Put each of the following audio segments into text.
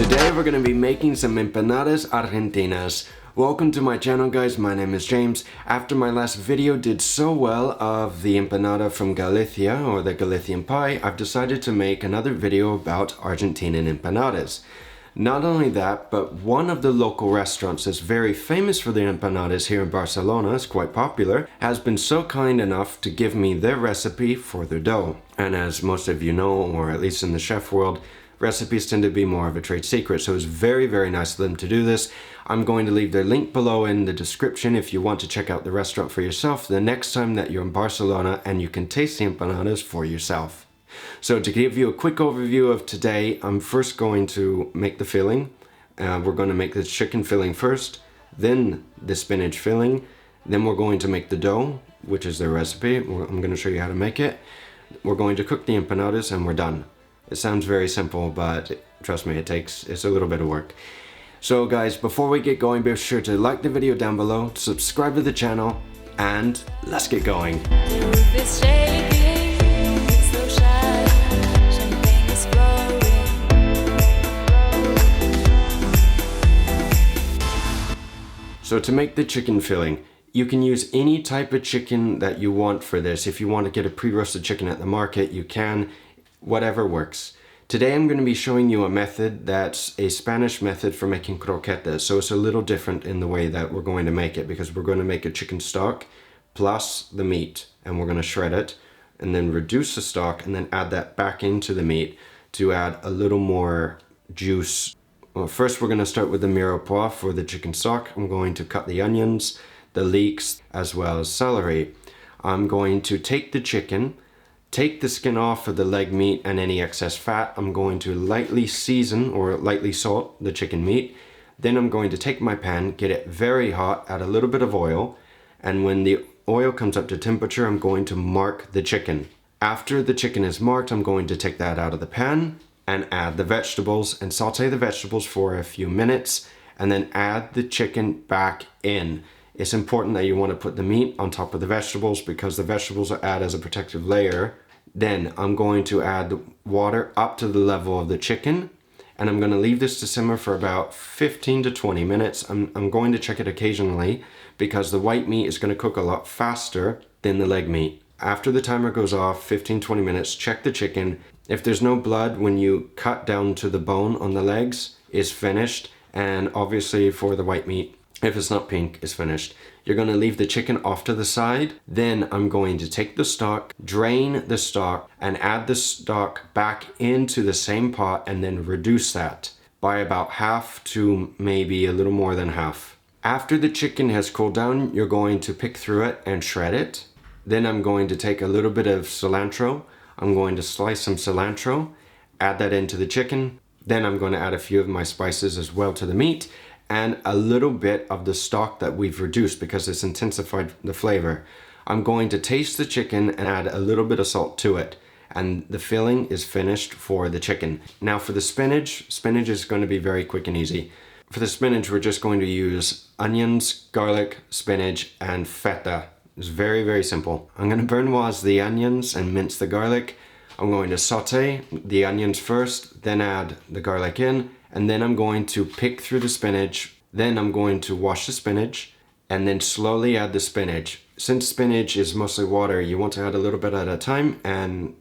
Today we're going to be making some empanadas argentinas. Welcome to my channel, guys. My name is James. After my last video did so well of the empanada from Galicia, or the Galician pie, I've decided to make another video about Argentinian empanadas. Not only that, but one of the local restaurants that's very famous for the empanadas here in Barcelona, is quite popular, has been so kind enough to give me their recipe for their dough. And as most of you know, or at least in the chef world, recipes tend to be more of a trade secret, so it's very, very nice of them to do this. I'm going to leave their link below in the description if you want to check out the restaurant for yourself the next time that you're in Barcelona and you can taste the empanadas for yourself. So to give you a quick overview of today, I'm first going to make the filling. We're going to make the chicken filling first, then the spinach filling, then we're going to make the dough, which is their recipe. I'm going to show you how to make it. We're going to cook the empanadas and we're done. It sounds very simple, but trust me, it's a little bit of work. So guys, before we get going, be sure to like the video down below, subscribe to the channel, and let's get going. So to make the chicken filling, you can use any type of chicken that you want for this. If you want to get a pre-roasted chicken at the market, you can. Whatever works. Today I'm going to be showing you a method that's a Spanish method for making croquetas. So it's a little different in the way that we're going to make it, because we're going to make a chicken stock plus the meat, and we're going to shred it and then reduce the stock and then add that back into the meat to add a little more juice. Well, first we're going to start with the mirepoix for the chicken stock. I'm going to cut the onions, the leeks, as well as celery. I'm going to take the chicken, take the skin off of the leg meat and any excess fat. I'm going to lightly season or lightly salt the chicken meat. Then I'm going to take my pan, get it very hot, add a little bit of oil, and when the oil comes up to temperature, I'm going to mark the chicken. After the chicken is marked, I'm going to take that out of the pan and add the vegetables and saute the vegetables for a few minutes and then add the chicken back in. It's important that you want to put the meat on top of the vegetables because the vegetables will add as a protective layer. Then I'm going to add the water up to the level of the chicken, and I'm going to leave this to simmer for about 15 to 20 minutes. I'm going to check it occasionally because the white meat is going to cook a lot faster than the leg meat. After the timer goes off, 15-20 minutes, check the chicken. If there's no blood when you cut down to the bone on the legs, it's finished. And obviously for the white meat, if it's not pink, it's finished. You're going to leave the chicken off to the side. Then I'm going to take the stock, drain the stock, and add the stock back into the same pot and then reduce that by about half to maybe a little more than half. After the chicken has cooled down, you're going to pick through it and shred it. Then I'm going to take a little bit of cilantro. I'm going to slice some cilantro, add that into the chicken. Then I'm going to add a few of my spices as well to the meat, and a little bit of the stock that we've reduced because it's intensified the flavor. I'm going to taste the chicken and add a little bit of salt to it, and the filling is finished for the chicken. Now for the spinach is going to be very quick and easy. For the spinach, we're just going to use onions, garlic, spinach, and feta. It's very, very simple. I'm going to brunoise the onions and mince the garlic. I'm going to saute the onions first, then add the garlic in, and then I'm going to pick through the spinach. Then I'm going to wash the spinach and then slowly add the spinach. Since spinach is mostly water, you want to add a little bit at a time, and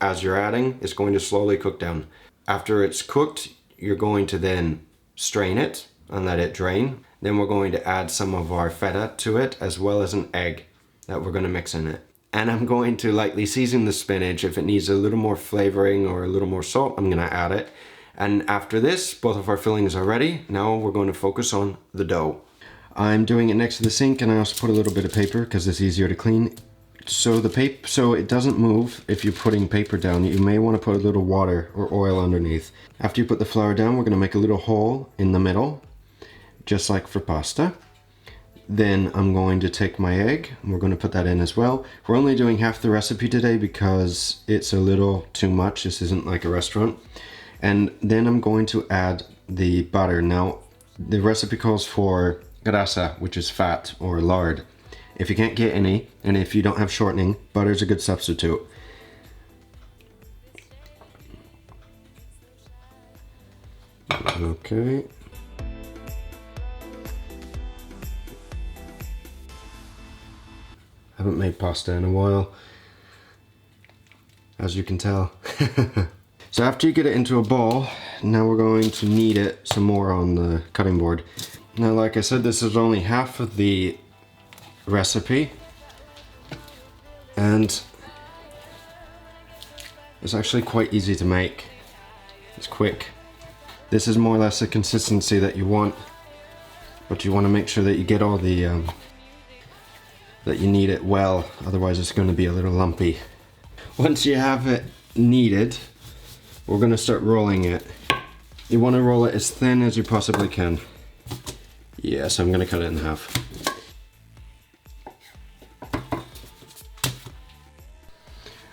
as you're adding, it's going to slowly cook down. After it's cooked, you're going to then strain it and let it drain. Then we're going to add some of our feta to it, as well as an egg that we're going to mix in it. And I'm going to lightly season the spinach. If it needs a little more flavoring or a little more salt, I'm going to add it. And after this, both of our fillings are ready. Now we're going to focus on the dough. I'm doing it next to the sink, and I also put a little bit of paper because it's easier to clean. So it doesn't move if you're putting paper down. You may want to put a little water or oil underneath. After you put the flour down, we're going to make a little hole in the middle, just like for pasta. Then I'm going to take my egg, and we're going to put that in as well. We're only doing half the recipe today because it's a little too much. This isn't like a restaurant. And then I'm going to add the butter. Now, the recipe calls for grasa, which is fat or lard. If you can't get any, and if you don't have shortening, butter's a good substitute. Okay. Haven't made pasta in a while, as you can tell. So after you get it into a ball, now we're going to knead it some more on the cutting board. Now, like I said, this is only half of the recipe, and it's actually quite easy to make. It's quick. This is more or less the consistency that you want, but you want to make sure that you get all the that you knead it well, otherwise it's going to be a little lumpy. Once you have it kneaded, we're going to start rolling it. You want to roll it as thin as you possibly can. Yes, I'm going to cut it in half.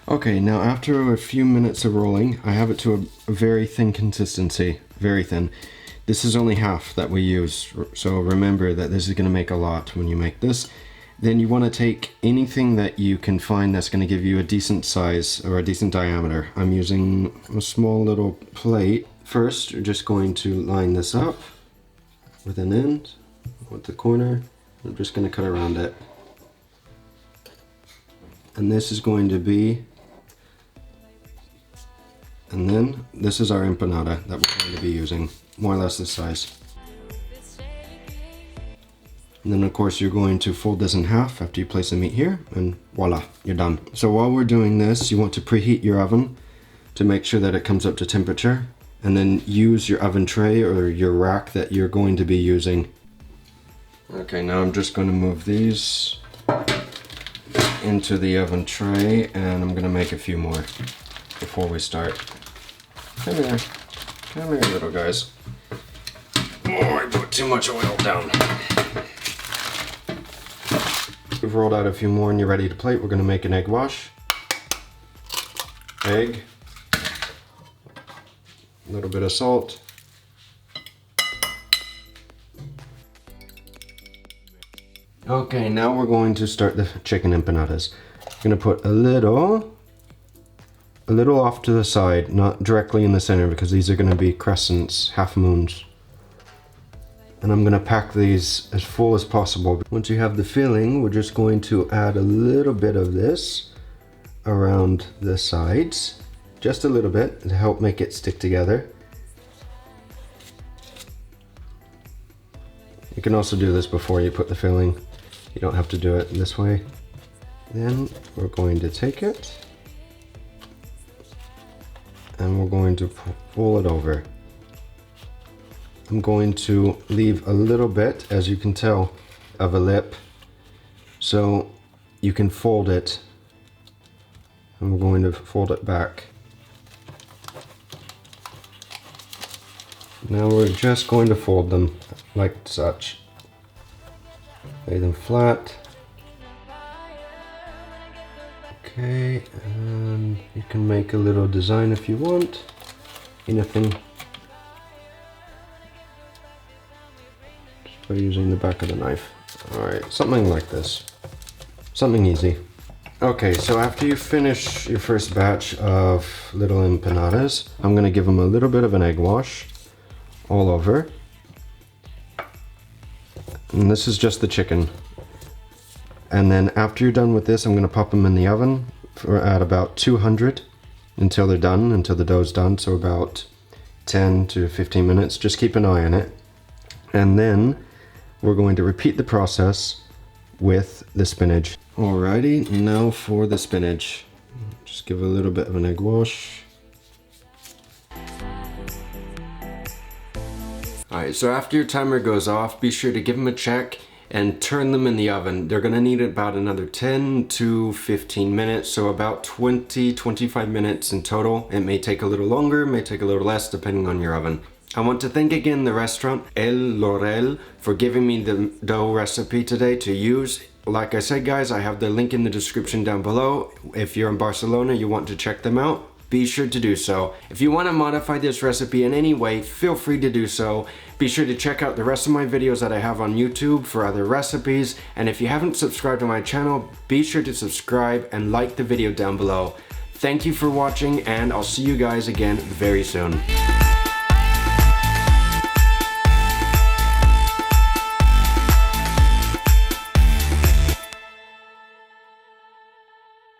Okay, now after a few minutes of rolling, I have it to a very thin consistency, very thin. This is only half that we use, so remember that this is going to make a lot when you make this. Then you want to take anything that you can find that's going to give you a decent size or a decent diameter. I'm using a small little plate. First, you're just going to line this up with an end, with the corner. I'm just going to cut around it. And this is going to be, and then this is our empanada that we're going to be using, more or less this size. And then of course you're going to fold this in half after you place the meat here, and voila, you're done. So while we're doing this, you want to preheat your oven to make sure that it comes up to temperature, and then use your oven tray or your rack that you're going to be using. Okay, now I'm just going to move these into the oven tray, and I'm going to make a few more before we start. Come here little guys. Oh, I put too much oil down. We've rolled out a few more and you're ready to plate. We're going to make an egg wash. Egg. A little bit of salt. Okay, now we're going to start the chicken empanadas. I'm going to put a little off to the side, not directly in the center, because these are going to be crescents, half moons. And I'm going to pack these as full as possible. Once you have the filling, we're just going to add a little bit of this around the sides. Just a little bit to help make it stick together. You can also do this before you put the filling. You don't have to do it this way. Then we're going to take it and we're going to pull it over. I'm going to leave a little bit, as you can tell, of a lip, so you can fold it, and we're going to fold it back. Now we're just going to fold them like such. Lay them flat. Okay, and you can make a little design if you want. Anything. Just by using the back of the knife. Alright, something like this. Something easy. Okay, so after you finish your first batch of little empanadas, I'm going to give them a little bit of an egg wash all over. And this is just the chicken. And then after you're done with this, I'm going to pop them in the oven at about 200 until they're done, until the dough's done. So about 10 to 15 minutes. Just keep an eye on it. And then we're going to repeat the process with the spinach. Alrighty, now for the spinach. Just give a little bit of an egg wash. Alright, so after your timer goes off, be sure to give them a check and turn them in the oven. They're gonna need about another 10 to 15 minutes, so about 20-25 minutes in total. It may take a little longer, it may take a little less, depending on your oven. I want to thank again the restaurant El Laurel for giving me the dough recipe today to use. Like I said, guys, I have the link in the description down below. If you're in Barcelona, you want to check them out, be sure to do so. If you want to modify this recipe in any way, feel free to do so. Be sure to check out the rest of my videos that I have on YouTube for other recipes. And if you haven't subscribed to my channel, be sure to subscribe and like the video down below. Thank you for watching, and I'll see you guys again very soon.